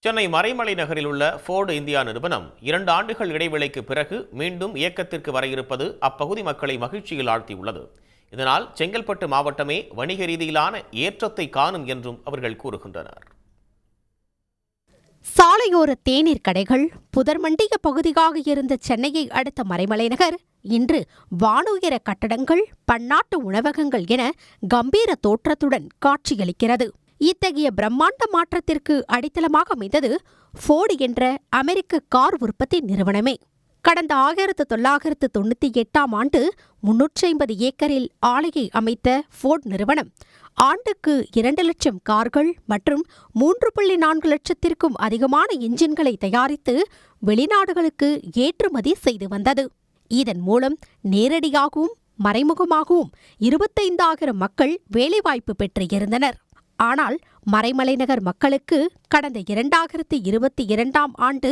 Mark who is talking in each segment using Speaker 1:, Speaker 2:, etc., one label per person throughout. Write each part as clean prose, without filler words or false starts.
Speaker 1: சென்னை மறைமலை நகரில் உள்ள Ford India நிறுவனம் 2 ஆண்டுகள் இடைவெளிக்கு பிறகு மீண்டும் இயக்கத்திற்கு வர இருப்பது அப்பகுதி மக்களை மகிழ்ச்சியில் ஆழ்த்தியுள்ளது. இதனால் செங்கல்பட்டு மாவட்டமே வணிக ரீதியிலான ஏற்றத்தை காணும் என்றும் அவர்கள் கூறுகின்றனர்.
Speaker 2: சாலையோர தேநீர் கடைகள் புதர்மண்டிய பகுதியாக இருந்த சென்னையை அடுத்த மறைமலை நகர் இன்று வானுயர கட்டடங்கள், பன்னாட்டு உணவகங்கள் என கம்பீர தோற்றத்துடன் காட்சியளிக்கிறது. இத்தகைய பிரம்மாண்ட மாற்றத்திற்கு அடித்தளமாக அமைந்தது ஃபோர்டு என்ற அமெரிக்க கார் உற்பத்தி நிறுவனமே. கடந்த 1998ஆம் ஆண்டு 350 ஏக்கரில் ஆலையை அமைத்த ஃபோர்டு நிறுவனம் ஆண்டுக்கு 2 லட்சம் கார்கள் மற்றும் 3.4 லட்சத்திற்கும் அதிகமான என்ஜின்களை தயாரித்து வெளிநாடுகளுக்கு ஏற்றுமதி செய்து வந்தது. இதன் மூலம் நேரடியாகவும் மறைமுகமாகவும் 25,000 மக்கள் வேலைவாய்ப்பு பெற்றிருந்தனர். ஆனால் மறைமலை நகர் மக்களுக்கு கடந்த 2022ஆம் ஆண்டு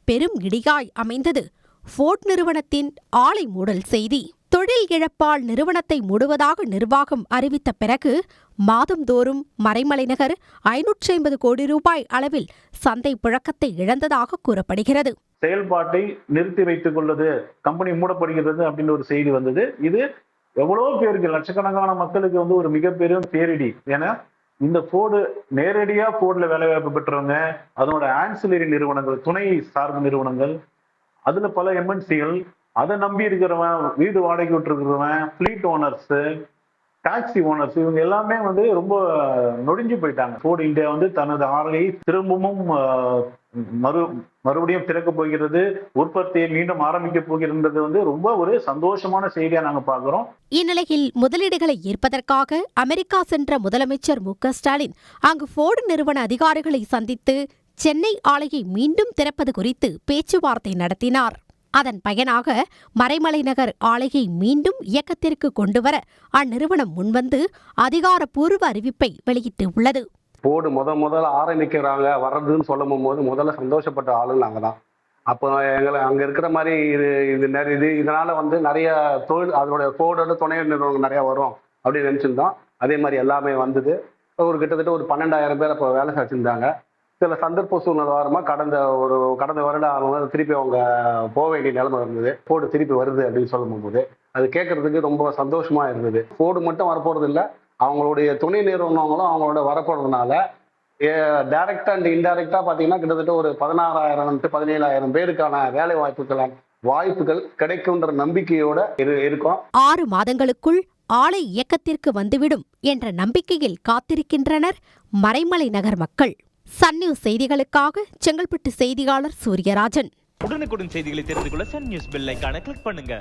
Speaker 2: பெரும் இடியாய் அமைந்தது ஃபோர்டு நிறுவனத்தின் ஆலை மூடல் செய்தி. தொழில் இழப்பால் நிறுவனத்தை மூடுவதாக நிர்வாகம் அறிவித்த பிறகு மாதந்தோறும் மறைமலை நகர் 550 கோடி ரூபாய் அளவில் சந்தை புழக்கத்தை இழந்ததாக கூறப்படுகிறது.
Speaker 3: செயல்பாட்டை நிறுத்தி வைத்துக் கொள்வது, கம்பெனி மூடப்படுகிறது அப்படின்னு ஒரு செய்தி வந்தது. இது எவ்வளவு பேருக்கு, லட்சக்கணக்கான மக்களுக்கு ஒரு மிகப்பெரிய பேரிடி. ஏன்னா இந்த ஃபோர்டு நேரடியா ஃபோர்டுல வேலைவாய்ப்பு பெற்றவங்க, அதனோட ஆன்சிலரி நிறுவனங்கள், துணை சார்பு நிறுவனங்கள், அதுல பல எம்என்சிகள், அதை நம்பி இருக்கிறவன், வீடு வாடகை விட்டுருக்கிறவன், ஃபிளீட் ஓனர்ஸ், டாக்ஸி ஓனர்ஸ், இவங்க எல்லாமே ரொம்ப நொடிஞ்சு போயிட்டாங்க. ஃபோர்டு இந்தியா தனது ஆலையை திரும்பவும் மறுபடியும் திறக்க போகிறது, உற்பத்தியை மீண்டும் ஆரம்பிக்க போகிறது ரொம்ப ஒரு சந்தோஷமான செய்தியா நாங்க பாக்குறோம்.
Speaker 2: இந்நிலையில் முதலீடுகளை ஈர்ப்பதற்காக அமெரிக்கா சென்ற முதலமைச்சர் மு.க.ஸ்டாலின் அங்கு ஃபோர்டு நிறுவன அதிகாரிகளை சந்தித்து சென்னை ஆலையை மீண்டும் திறப்பது குறித்து பேச்சுவார்த்தை நடத்தினார். அதன் பயனாக மறைமலை நகர் ஆலையை மீண்டும் இயக்கத்திற்கு கொண்டுவர அந்நிறுவனம் முன்வந்து அதிகாரப்பூர்வ அறிவிப்பை வெளியிட்டுள்ளது.
Speaker 4: ஃபோர்டு முதல்ல ஆரம்பிக்கிறாங்க வர்றதுன்னு சொல்லும் போது முதல்ல சந்தோஷப்பட்ட ஆளுங்க நாங்கள் தான். அப்போ எங்களை அங்கே இருக்கிற மாதிரி இதனால நிறைய தொழில், அதோட ஃபோர்டோட துணை நிறுவனங்கள் நிறையா வரும் அப்படின்னு நினச்சிருந்தோம். அதே மாதிரி எல்லாமே வந்தது. கிட்டத்தட்ட 12,000 பேர் அப்போ வேலை செஞ்சுருந்தாங்க. சில சந்தர்ப்ப சூழ்நிலை வாரமாக கடந்த வருடம் அவங்க திருப்பி அவங்க போக வேண்டிய நிலைமை இருந்தது. ஃபோர்டு திருப்பி வருது அப்படின்னு சொல்லும் போது அது கேட்கறதுக்கு ரொம்ப சந்தோஷமா இருந்தது. ஃபோர்டு மட்டும் வரப்போறது இல்லை, அவங்களுடைய துணை நிறுவனங்களும் அவங்களோட வரப்போறதுனால டைரக்டா அண்ட் இன்டைரக்டா பார்த்தீங்கன்னா கிட்டத்தட்ட 16,000 to 17,000 பேருக்கான வேலை வாய்ப்புகள் கிடைக்கும்ன்ற நம்பிக்கையோட இருக்கும்.
Speaker 2: 6 மாதங்களுக்குள் ஆலை இயக்கத்திற்கு வந்துவிடும் என்ற நம்பிக்கையில் காத்திருக்கின்றனர் மறைமலை நகர் மக்கள். சன் நியூஸ் செய்திகளுக்காக செங்கல்பட்டு செய்தியாளர் சூரியராஜன்.
Speaker 5: உடனுக்குடன் செய்திகளை தெரிந்து கொள்ள சன் நியூஸ் பெல் ஐகானை கிளிக் பண்ணுங்க.